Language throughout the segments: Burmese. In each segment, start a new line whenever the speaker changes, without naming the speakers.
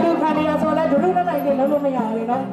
တူခံနေရဆိုလဲဒုဒုနဲ့နိုင်နေလုံးလို့မရဘူးနော်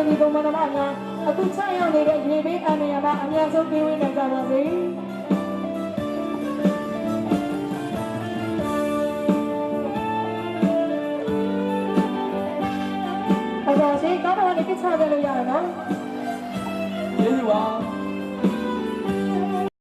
ဒီပုံမှန်မှာငါအခုချရောက်နေတဲ့ရေဘေးအန္တရာယ်မှာအများဆုံးပြေးဝင်းနိုင်ကြပါစေ။အဲ့တော့ရှင်ကားပေါ်ကနေပြချကြလို့ရရနော်။ကျေးဇူးပါ